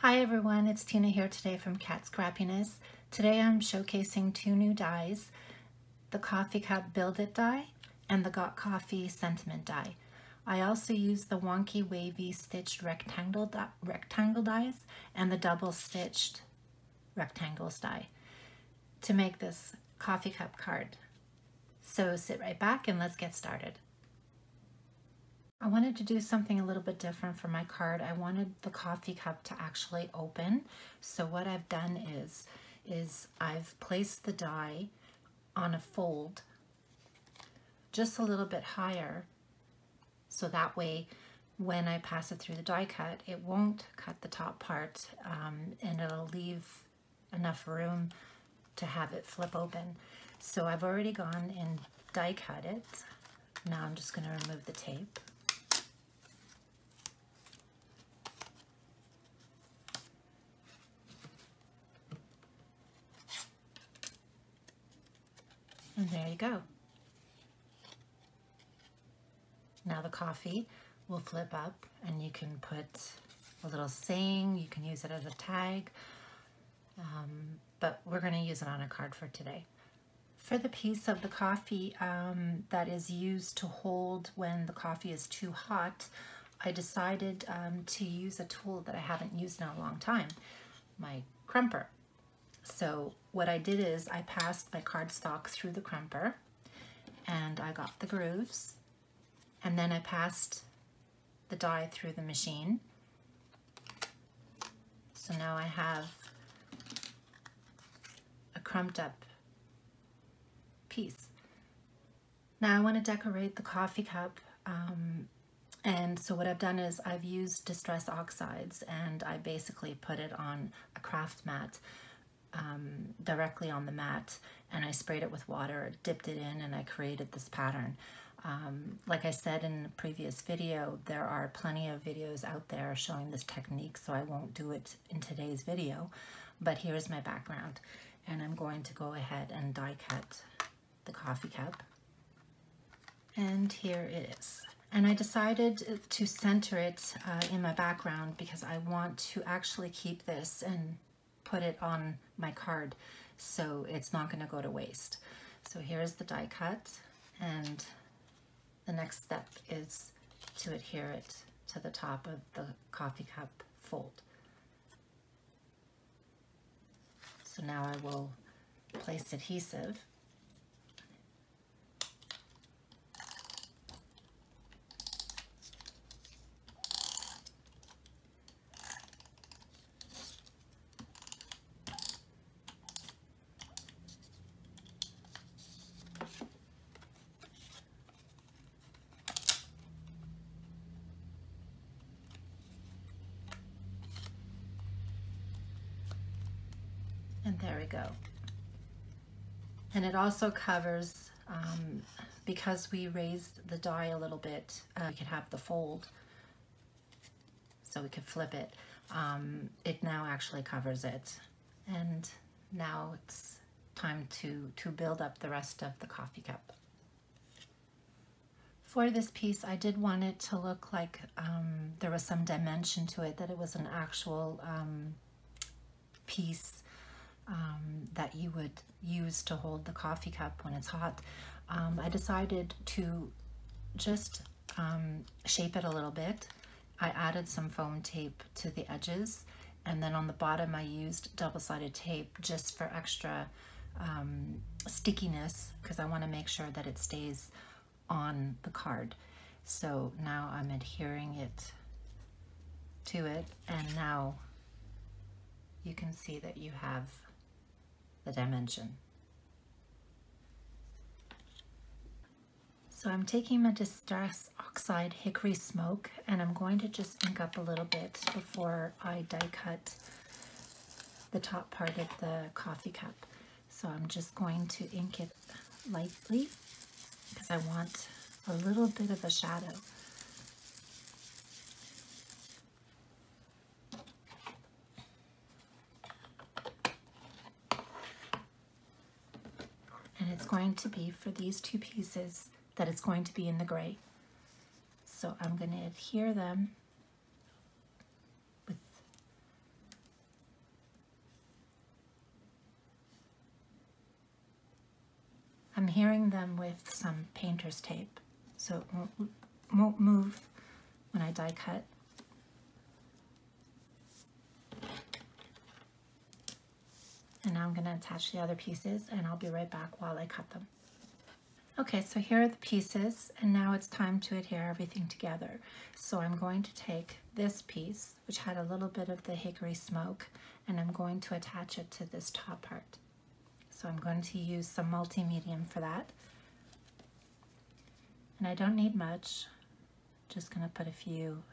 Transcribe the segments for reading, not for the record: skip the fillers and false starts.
Hi everyone, it's Tina here today from Kat Scrappiness. Today I'm showcasing two new dies, the Coffee Cup Build It die and the Got Coffee Sentiment die. I also use the Wonky Wavy stitched rectangle dies and the double stitched rectangles die to make this coffee cup card. So sit right back and let's get started. I wanted to do something a little bit different for my card. I wanted the coffee cup to actually open. So what I've done is I've placed the die on a fold just a little bit higher. So that way, when I pass it through the die cut, it won't cut the top part and it'll leave enough room to have it flip open. So I've already gone and die cut it. Now I'm just going to remove the tape. And there you go. Now the coffee will flip up and you can put a little saying, you can use it as a tag, but we're going to use it on a card for today. For the piece of the coffee that is used to hold when the coffee is too hot, I decided to use a tool that I haven't used in a long time, my crumper. So what I did is I passed my cardstock through the crumper and I got the grooves, and then I passed the die through the machine. So now I have a crumped up piece. Now I want to decorate the coffee cup, and so what I've done is I've used Distress Oxides and I basically put it on a craft mat, directly on the mat, and I sprayed it with water, dipped it in, and I created this pattern. Like I said in the previous video, there are plenty of videos out there showing this technique, so I won't do it in today's video, but here's my background, and I'm going to go ahead and die cut the coffee cup, and here it is. And I decided to center it in my background because I want to actually keep this and put it on my card so it's not going to go to waste. So here's the die cut, and the next step is to adhere it to the top of the coffee cup fold. So now I will place adhesive . And there we go. And it also covers, because we raised the die a little bit, we could have the fold, so we could flip it. It now actually covers it. And now it's time to build up the rest of the coffee cup. For this piece, I did want it to look like there was some dimension to it, that it was an actual piece that you would use to hold the coffee cup when it's hot. I decided to just shape it a little bit. I added some foam tape to the edges, and then on the bottom I used double-sided tape just for extra stickiness, because I want to make sure that it stays on the card. So now I'm adhering it to it, and now you can see that you have the dimension. So I'm taking my Distress Oxide Hickory Smoke, and I'm going to just ink up a little bit before I die cut the top part of the coffee cup. So I'm just going to ink it lightly because I want a little bit of a shadow. And it's going to be, for these two pieces, that it's going to be in the gray. So I'm going to adhere them with I'm adhering them with some painter's tape so it won't move when I die cut. And now I'm going to attach the other pieces, and I'll be right back while I cut them. Okay, so here are the pieces, and now it's time to adhere everything together. So I'm going to take this piece, which had a little bit of the hickory smoke, and I'm going to attach it to this top part. So I'm going to use some multi-medium for that. And I don't need much, just going to put a few.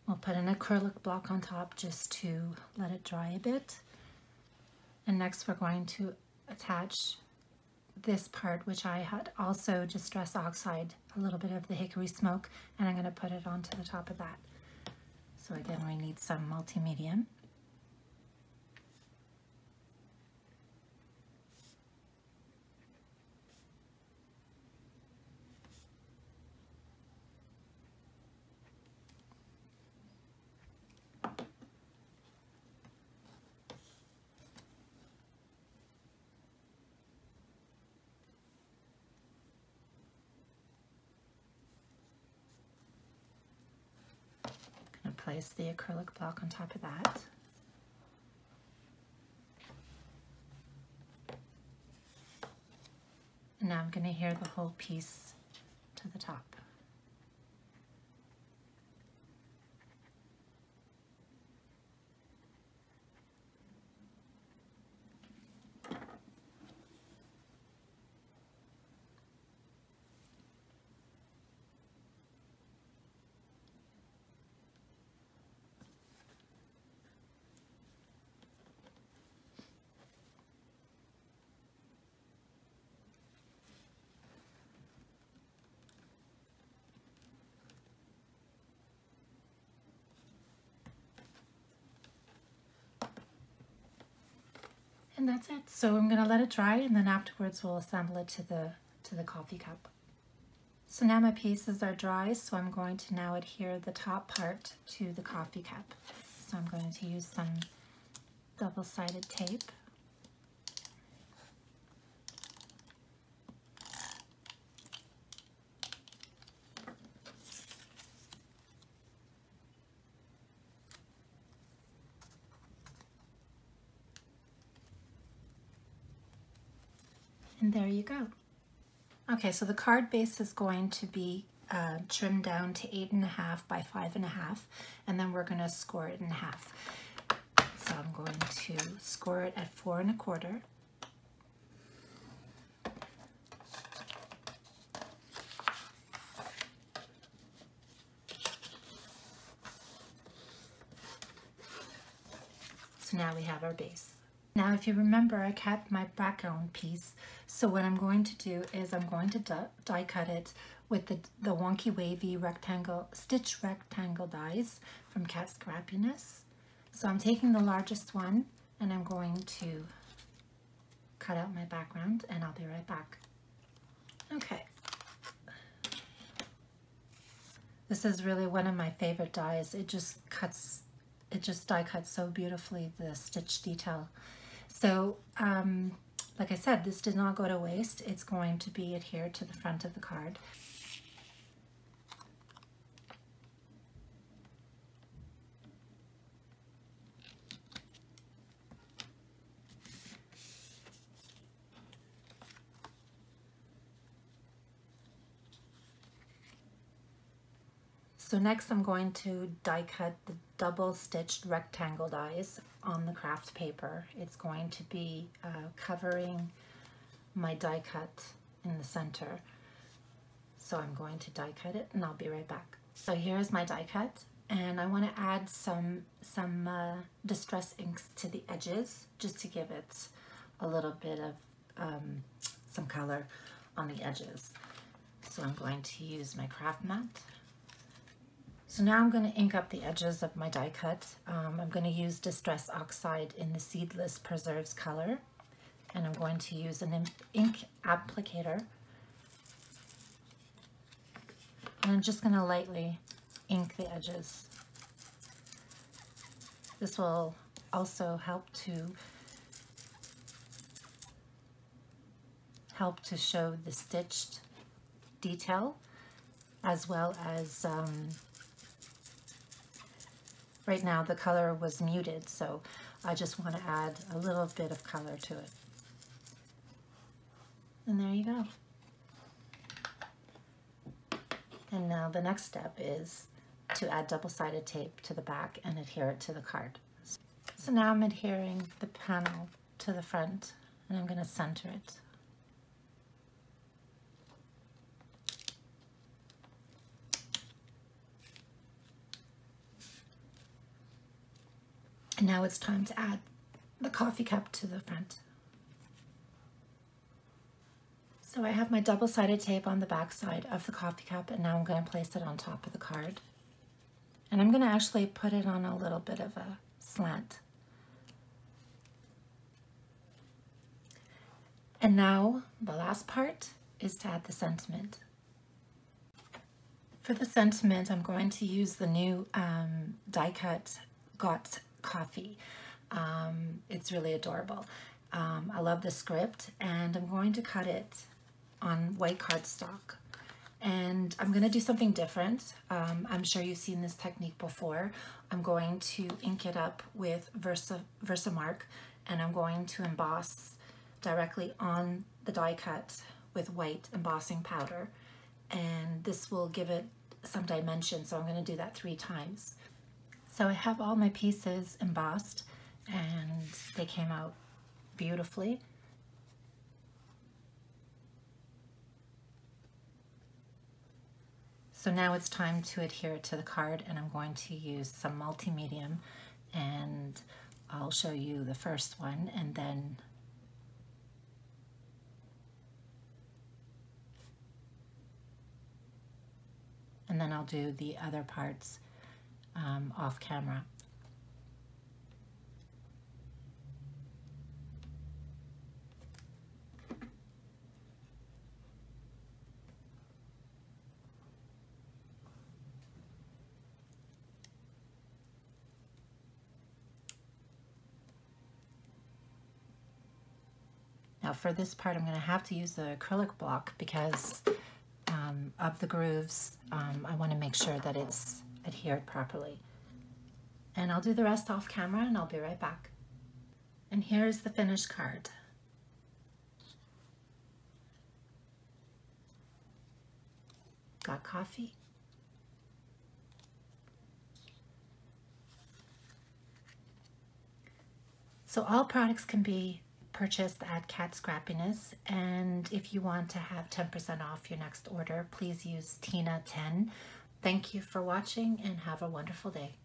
We'll put an acrylic block on top just to let it dry a bit. And next we're going to attach this part, which I had also Distress Oxide, a little bit of the hickory smoke, and I'm going to put it onto the top of that. So again, we need some multi-medium. Place the acrylic block on top of that. And now I'm going to adhere the whole piece to the top. And that's it. So I'm going to let it dry, and then afterwards we'll assemble it to the coffee cup. So now my pieces are dry, so I'm going to now adhere the top part to the coffee cup. So I'm going to use some double-sided tape. And there you go. Okay, so the card base is going to be trimmed down to 8.5 by 5.5, and then we're going to score it in half. So I'm going to score it at 4 1/4. So now we have our base. Now, if you remember, I kept my background piece, so what I'm going to do is I'm going to die cut it with the Wonky Wavy stitch rectangle dies from Kat Scrappiness. So I'm taking the largest one, and I'm going to cut out my background, and I'll be right back. Okay. This is really one of my favorite dies. It just die cuts so beautifully, the stitch detail. So, like I said, this did not go to waste. It's going to be adhered to the front of the card. So next I'm going to die cut the double stitched rectangle dies on the craft paper. It's going to be covering my die cut in the center. So I'm going to die cut it, and I'll be right back. So here's my die cut. And I want to add some distress inks to the edges just to give it a little bit of some color on the edges. So I'm going to use my craft mat. So now I'm going to ink up the edges of my die cut. I'm going to use Distress Oxide in the Seedless Preserves color. And I'm going to use an ink applicator. And I'm just going to lightly ink the edges. This will also help to show the stitched detail, as well as right now the color was muted, so I just want to add a little bit of color to it. And there you go. And now the next step is to add double-sided tape to the back and adhere it to the card. So now I'm adhering the panel to the front, and I'm going to center it. And now it's time to add the coffee cup to the front. So I have my double-sided tape on the back side of the coffee cup, and now I'm going to place it on top of the card. And I'm going to actually put it on a little bit of a slant. And now the last part is to add the sentiment. For the sentiment, I'm going to use the new die cut Got Coffee. It's really adorable. I love the script, and I'm going to cut it on white cardstock. And I'm going to do something different. I'm sure you've seen this technique before. I'm going to ink it up with Versamark, and I'm going to emboss directly on the die cut with white embossing powder. And this will give it some dimension, so I'm going to do that 3 times. So I have all my pieces embossed, and they came out beautifully. So now it's time to adhere it to the card, and I'm going to use some multi-medium, and I'll show you the first one, and then I'll do the other parts off camera. Now for this part, I'm going to have to use the acrylic block because of the grooves. I want to make sure that it's adhered properly. And I'll do the rest off camera, and I'll be right back. And here's the finished card. Got coffee. So all products can be purchased at Kat Scrappiness, and if you want to have 10% off your next order, please use Tina10. Thank you for watching, and have a wonderful day.